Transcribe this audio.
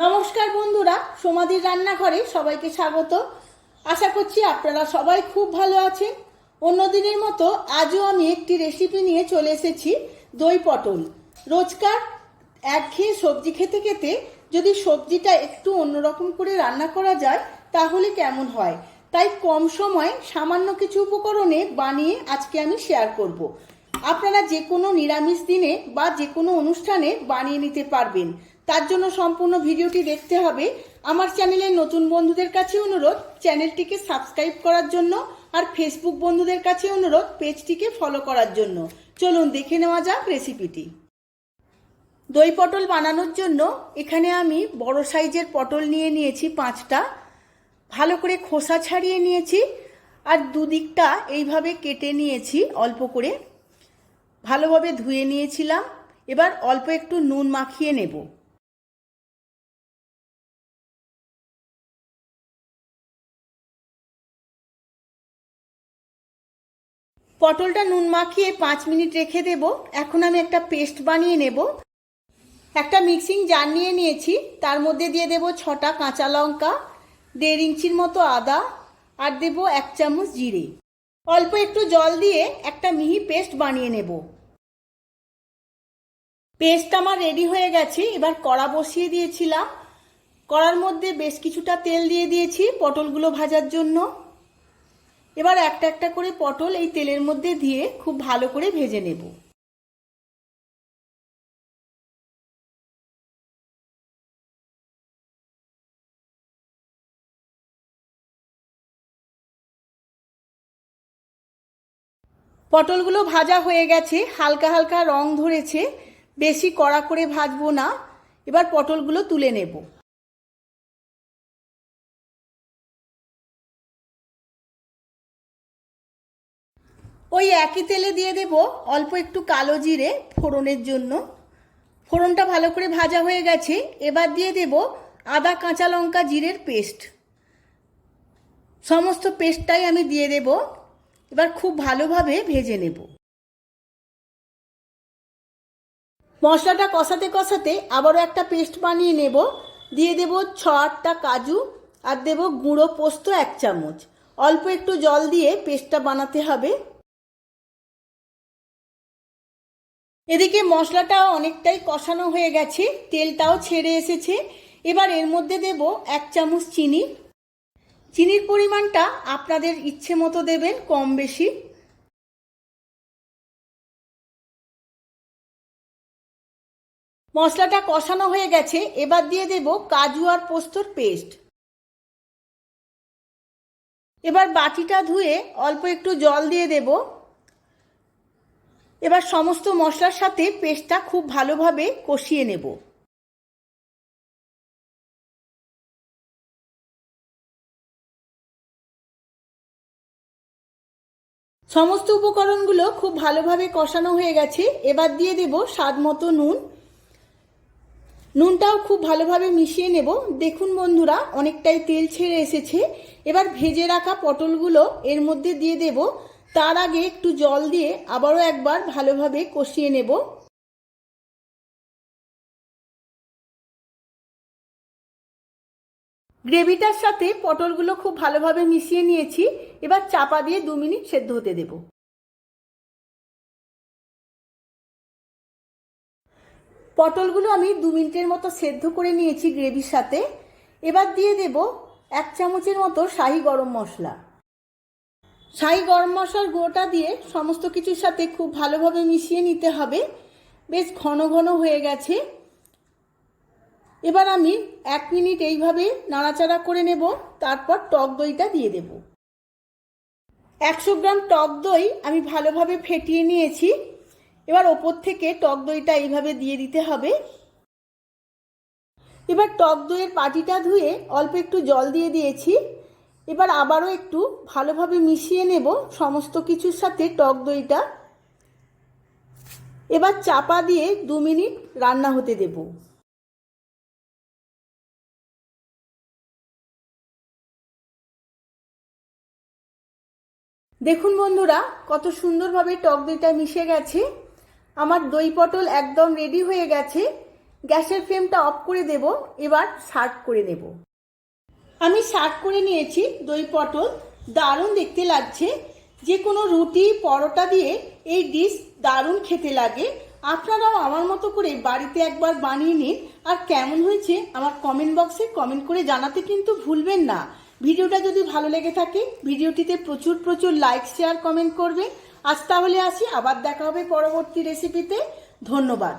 নমস্কার বন্ধুরা, সোমাদির রান্নাঘরে সবাইকে স্বাগত। আশা করছি আপনারা সবাই খুব ভালো আছেন। অন্যদিনের মতো আজও আমি একটি রেসিপি নিয়ে চলে এসেছি, দই পটল। রোজকার একঘেয়ে সবজি খেতে খেতে যদি সবজিটা একটু অন্যরকম করে রান্না করা যায় তাহলে কেমন হয়, তাই কম সময়ে সামান্য কিছু উপকরণে বানিয়ে আজকে আমি শেয়ার করব। আপনারা যে কোনো নিরামিষ দিনে বা যে কোনো অনুষ্ঠানে বানিয়ে নিতে পারবেন। তার জন্য সম্পূর্ণ ভিডিওটি দেখতে হবে। আমার চ্যানেলের নতুন বন্ধুদের কাছে অনুরোধ চ্যানেলটিকে সাবস্ক্রাইব করার জন্য, আর ফেসবুক বন্ধুদের কাছে অনুরোধ পেজটিকে ফলো করার জন্য। চলুন দেখে নেওয়া যাক রেসিপিটি। দই পটল বানানোর জন্য এখানে আমি বড় সাইজের পটল নিয়ে নিয়েছি 5টা। ভালো করে খোসা ছাড়িয়ে নিয়েছি আর দুদিকটা এইভাবে কেটে নিয়েছি অল্প করে। ভালোভাবে ধুয়ে নিয়েছিলাম। এবার অল্প একটু নুন মাখিয়ে নেব। পটলটা নুন মাখিয়ে 5 মিনিট রেখে দেব। এখন আমি একটা পেস্ট বানিয়ে নেব। একটা মিক্সিং জার নিয়ে নিয়েছি, তার মধ্যে দিয়ে দেব 6টা কাঁচা লঙ্কা, 1.5 ইঞ্চির মতো আদা, আর দেব 1 চামচ জিরে। অল্প একটু জল দিয়ে একটা মিহি পেস্ট বানিয়ে নেব। পেস্ট আমার রেডি হয়ে গেছে। এবার কড়া বসিয়ে দিয়েছিলাম। কড়ার মধ্যে বেশ কিছুটা তেল দিয়ে দিয়েছি পটলগুলো ভাজার জন্য। এবার একটা একটা করে পটল এই তেলের মধ্যে দিয়ে খুব ভালো করে ভেজে নেব। পটলগুলো ভাজা হয়ে গেছে, হালকা হালকা রং ধরেছে। বেশি কড়া করে ভাজবো না। এবার পটলগুলো তুলে নেব। ওই একই তেলে দিয়ে দেব অল্প একটু কালো জিরে ফোড়নের জন্য। ফোড়নটা ভালো করে ভাজা হয়ে গেছে। এবার দিয়ে দেব আদা, কাঁচা লঙ্কা, জিরের পেস্ট। সমস্ত পেস্টটাই আমি দিয়ে দেব। এবার খুব ভালোভাবে ভেজে নেব। মশলাটা কষাতে কষাতে আবারও একটা পেস্ট বানিয়ে নেব। দিয়ে দেব 6-8টা কাজু, আর দেব গুঁড়ো পোস্ত 1 চামচ। অল্প একটু জল দিয়ে পেস্টটা বানাতে হবে। এদিকে মশলাটাও অনেকটাই কষানো হয়ে গেছে, তেলটাও ছেড়ে এসেছে। এবার এর মধ্যে দেব 1 চামচ চিনি। চিনির পরিমাণটা আপনাদের ইচ্ছে মতো দেবেন, কম বেশি। মশলাটা কষানো হয়ে গেছে। এবার দিয়ে দেব কাজু আর পোস্তর পেস্ট। এবার বাটিটা ধুয়ে অল্প একটু জল দিয়ে দেব। এবার সমস্ত মশলার সাথে পেস্টটা খুব ভালোভাবে কষিয়ে নেব। সমস্ত উপকরণগুলো খুব ভালোভাবে কষানো হয়ে গেছে। এবার দিয়ে দেব স্বাদ মতো নুন। নুনটাও খুব ভালোভাবে মিশিয়ে নেব। দেখুন বন্ধুরা, অনেকটাই তেল ছেড়ে এসেছে। এবার ভেজে রাখা পটলগুলো এর মধ্যে দিয়ে দেব। তার আগে একটু জল দিয়ে আবারও একবার ভালোভাবে কষিয়ে নেব। গ্রেভিটার সাথে পটলগুলো খুব ভালোভাবে মিশিয়ে নিয়েছি। এবার চাপা দিয়ে 2 মিনিট সেদ্ধ হতে দেব। পটলগুলো আমি 2 মিনিটের মতো সেদ্ধ করে নিয়েছি গ্রেভির সাথে। এবার দিয়ে দেব 1 চামচের মতো শাহি গরম মশলা। শাহি গরম মশলার গুঁড়োটা দিয়ে সমস্ত কিছুর সাথে খুব ভালোভাবে মিশিয়ে নিতে হবে। বেশ ঘন ঘন হয়ে গেছে। এবার আমি 1 মিনিট এইভাবে নাড়াচাড়া করে নেব। তারপর টক দইটা দিয়ে দেব। 100 গ্রাম টক দই আমি ভালোভাবে ফেটিয়ে নিয়েছি। এবার ওপর থেকে টক দইটা এইভাবে দিয়ে দিতে হবে। এবার টক দইয়ের বাটিটা ধুয়ে অল্প একটু জল দিয়ে দিয়েছি। এবার আবারও একটু ভালোভাবে মিশিয়ে নেব সমস্ত কিছুর সাথে টক দইটা। এবার চাপা দিয়ে 2 মিনিট রান্না হতে দেব। দেখুন বন্ধুরা, কত সুন্দরভাবে টক দইটা মিশে গেছে। আমার দই পটল একদম রেডি হয়ে গেছে। গ্যাসের ফ্লেমটা অফ করে দেব। এবার সার্ভ করে নেব। আমি সার্ভ করে নিয়েছি দই পটল। দারুণ দেখতে লাগছে। যে কোনো রুটি পরোটা দিয়ে এই ডিশ দারুণ খেতে লাগে। আপনারাও আমার মতো করে বাড়িতে একবার বানিয়ে নিন, আর কেমন হয়েছে আমার কমেন্ট বক্সে কমেন্ট করে জানাতে কিন্তু ভুলবেন না। ভিডিওটা যদি ভালো লেগে থাকে ভিডিওটিতে প্রচুর প্রচুর লাইক শেয়ার কমেন্ট করবে। আজ তাহলে আসি, আবার দেখা হবে পরবর্তী রেসিপিতে। ধন্যবাদ।